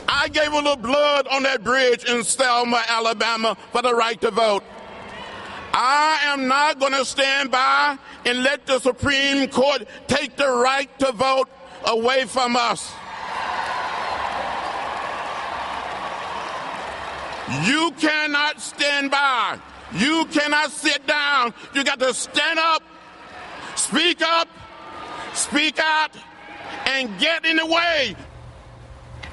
I gave a little blood on that bridge in Selma, Alabama for the right to vote. I am not going to stand by and let the Supreme Court take the right to vote away from us. You cannot stand by. You cannot sit down. You got to stand up, speak out, and get in the way.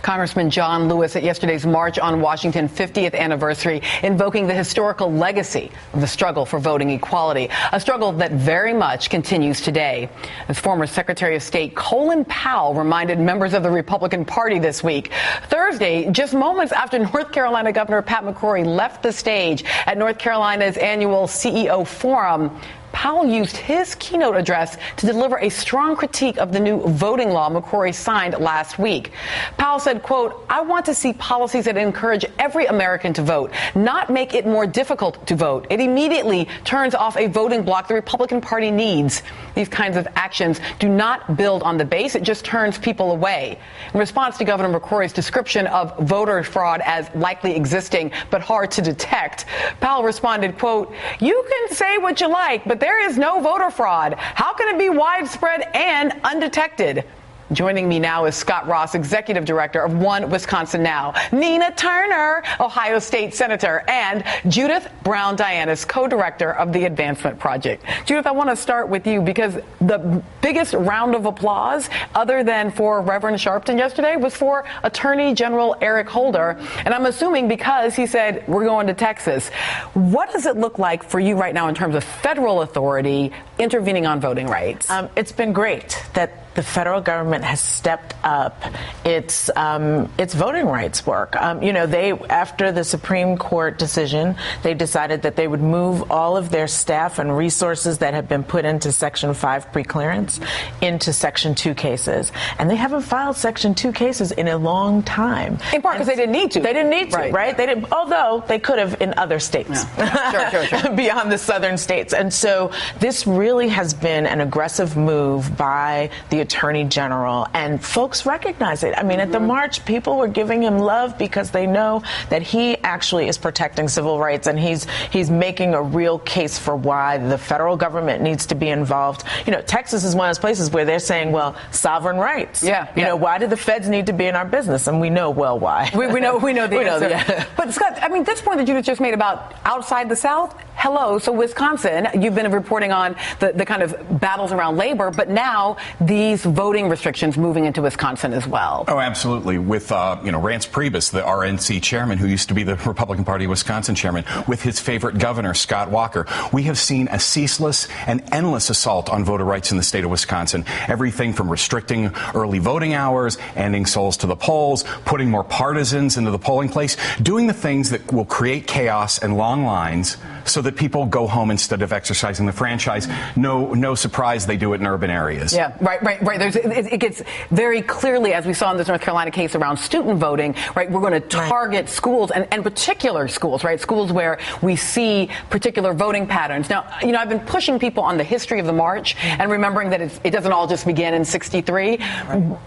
Congressman John Lewis at yesterday's March on Washington 50th anniversary, invoking the historical legacy of the struggle for voting equality, a struggle that very much continues today. As former Secretary of State Colin Powell reminded members of the Republican Party this week, Thursday, just moments after North Carolina Governor Pat McCrory left the stage at North Carolina's annual CEO Forum, Powell used his keynote address to deliver a strong critique of the new voting law McCrory signed last week. Powell said, quote, "I want to see policies that encourage every American to vote, not make it more difficult to vote. It immediately turns off a voting bloc the Republican Party needs. These kinds of actions do not build on the base. It just turns people away." In response to Governor McCrory's description of voter fraud as likely existing but hard to detect, Powell responded, quote, "You can say what you like, but there is no voter fraud. How can it be widespread and undetected?" Joining me now is Scot Ross, Executive Director of One Wisconsin Now, Nina Turner, Ohio State Senator, and Judith Browne Dianis, Co-Director of the Advancement Project. Judith, I want to start with you because the biggest round of applause, other than for Reverend Sharpton yesterday, was for Attorney General Eric Holder. And I'm assuming because he said, we're going to Texas. What does it look like for you right now in terms of federal authority intervening on voting rights? It's been great that the federal government has stepped up its voting rights work. They, after the Supreme Court decision, they decided that they would move all of their staff and resources that have been put into Section 5 preclearance into Section 2 cases. And they haven't filed Section 2 cases in a long time. In part because they didn't need to. They didn't need to, right? They didn't, although they could have in other states. Yeah. Sure. Beyond the southern states. And so this really has been an aggressive move by the Attorney General, and folks recognize it. I mean, at the march, people were giving him love because they know that he actually is protecting civil rights, and he's making a real case for why the federal government needs to be involved. Texas is one of those places where they're saying, well, sovereign rights. Yeah. Why do the feds need to be in our business? And we know well why. We know the answer. But Scott, I mean, this point that Judith just made about outside the South, hello. So Wisconsin, you've been reporting on the kind of battles around labor, but now these voting restrictions moving into Wisconsin as well. Oh, absolutely. With, Rance Priebus, the RNC chairman, who used to be the Republican Party Wisconsin chairman, with his favorite governor, Scott Walker, we have seen a ceaseless and endless assault on voter rights in the state of Wisconsin. Everything from restricting early voting hours, ending souls to the polls, putting more partisans into the polling place, doing the things that will create chaos and long lines so that people go home instead of exercising the franchise. No surprise they do it in urban areas. Yeah, right. It gets very clearly, as we saw in this North Carolina case around student voting, right, we're going to target schools and particular schools, right, schools where we see particular voting patterns. Now, I've been pushing people on the history of the march and remembering that it doesn't all just begin in 63.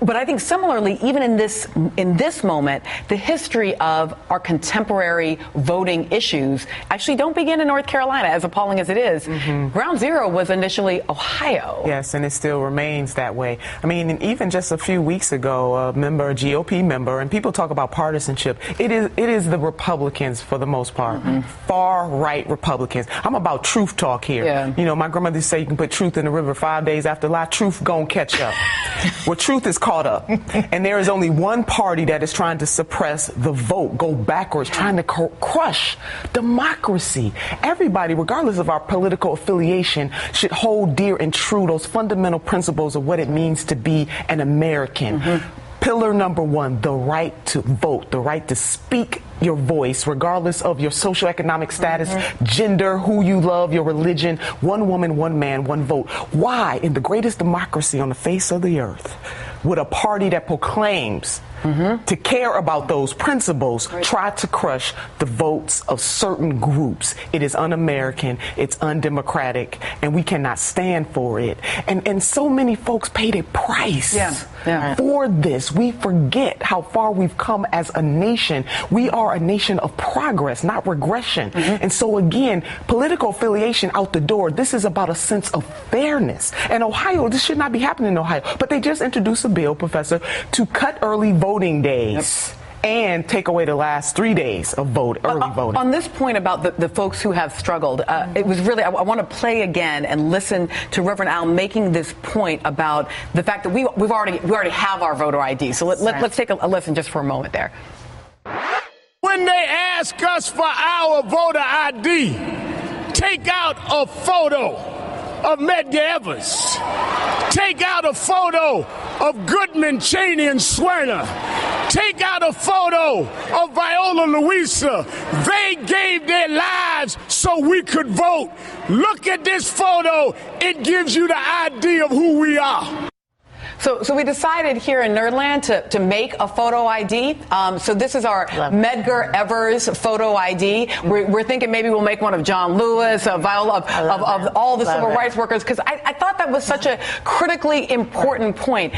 But I think similarly, even in this moment, the history of our contemporary voting issues actually don't begin in North Carolina, as appalling as it is. Ground zero was initially Ohio. Yes, and it still remains that way. I mean, even just a few weeks ago, a GOP member, and people talk about partisanship. It is the Republicans for the most part, far right Republicans. I'm about truth talk here. Yeah. My grandmother used to say you can put truth in the river 5 days after lie. Truth gon' catch up. Well, truth is caught up, and there is only one party that is trying to suppress the vote, go backwards, trying to crush democracy. Everybody, regardless of our political affiliation, should hold dear and true those fundamental principles of what it means to be an American. Pillar number one, the right to vote, the right to speak your voice, regardless of your socioeconomic status, gender, who you love, your religion. One woman, one man, one vote. Why, in the greatest democracy on the face of the earth, would a party that proclaims to care about those principles, try to crush the votes of certain groups. It is un-American, it's undemocratic, and we cannot stand for it. And so many folks paid a price for this. We forget how far we've come as a nation. We are a nation of progress, not regression. And so again, political affiliation out the door. This is about a sense of fairness. And Ohio, this should not be happening in Ohio, but they just introduced a bill, Professor, to cut early voting days. And take away the last 3 days of early voting. On this point about the folks who have struggled, it was really, I want to play again and listen to Reverend Al making this point about the fact that we already have our voter ID. So let's take a listen just for a moment there. When they ask us for our voter ID, take out a photo of Medgar Evers. Take out a photo of Goodman, Cheney, and Swerner. Take out a photo of Viola Luisa. They gave their lives so we could vote. Look at this photo. It gives you the idea of who we are. So we decided here in Nerdland to make a photo ID. So this is our Medgar Evers photo ID. We're thinking maybe we'll make one of John Lewis, of Viola, of all the civil rights workers, because I thought that was such a critically important point.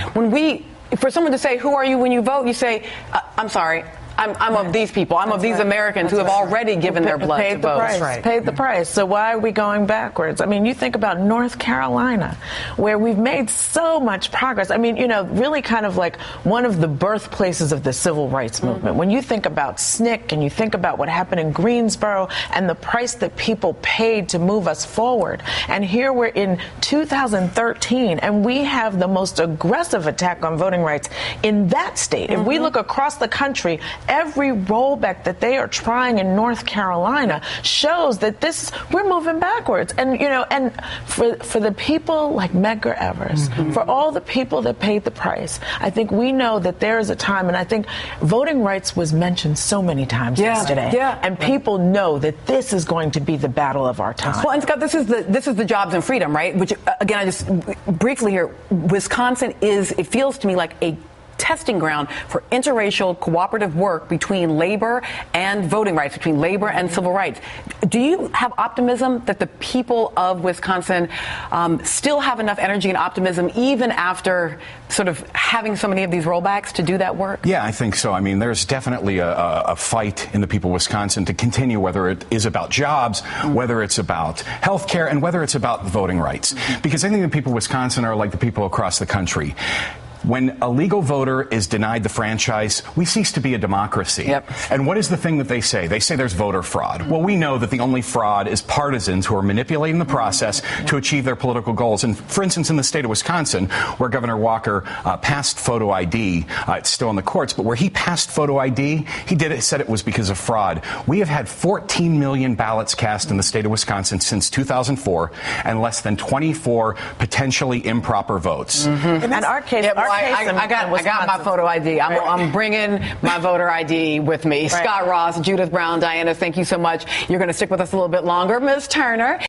For someone to say, who are you when you vote, you say, I'm sorry, I'm of these people. I'm of these Americans who have already given their blood to vote. Paid the price. So why are we going backwards? I mean, you think about North Carolina, where we've made so much progress. I mean, really kind of like one of the birthplaces of the civil rights movement. When you think about SNCC and you think about what happened in Greensboro and the price that people paid to move us forward. And here we're in 2013 and we have the most aggressive attack on voting rights in that state. If we look across the country, every rollback that they are trying in North Carolina shows that we're moving backwards. And, and for the people like Medgar Evers, for all the people that paid the price, I think we know that there is a time, and I think voting rights was mentioned so many times yesterday. And people know that this is going to be the battle of our time. Well, and Scott, this is the jobs and freedom, right? Which, again, I just briefly here, Wisconsin it feels to me like a testing ground for interracial cooperative work between labor and voting rights, between labor and civil rights. Do you have optimism that the people of Wisconsin still have enough energy and optimism even after sort of having so many of these rollbacks to do that work? Yeah, I think so. I mean, there's definitely a fight in the people of Wisconsin to continue, whether it is about jobs, whether it's about health care, and whether it's about voting rights. Because I think the people of Wisconsin are like the people across the country. When a legal voter is denied the franchise, we cease to be a democracy. And what is the thing that they say? They say there's voter fraud. Well, we know that the only fraud is partisans who are manipulating the process to achieve their political goals. And for instance, in the state of Wisconsin, where Governor Walker passed photo ID, it's still in the courts, but where he passed photo ID, said it was because of fraud. We have had 14 million ballots cast in the state of Wisconsin since 2004 and less than 24 potentially improper votes. In our case, I got my photo ID. I'm bringing my voter ID with me. Scot Ross, Judith Browne Dianis, thank you so much. You're going to stick with us a little bit longer, Ms. Turner.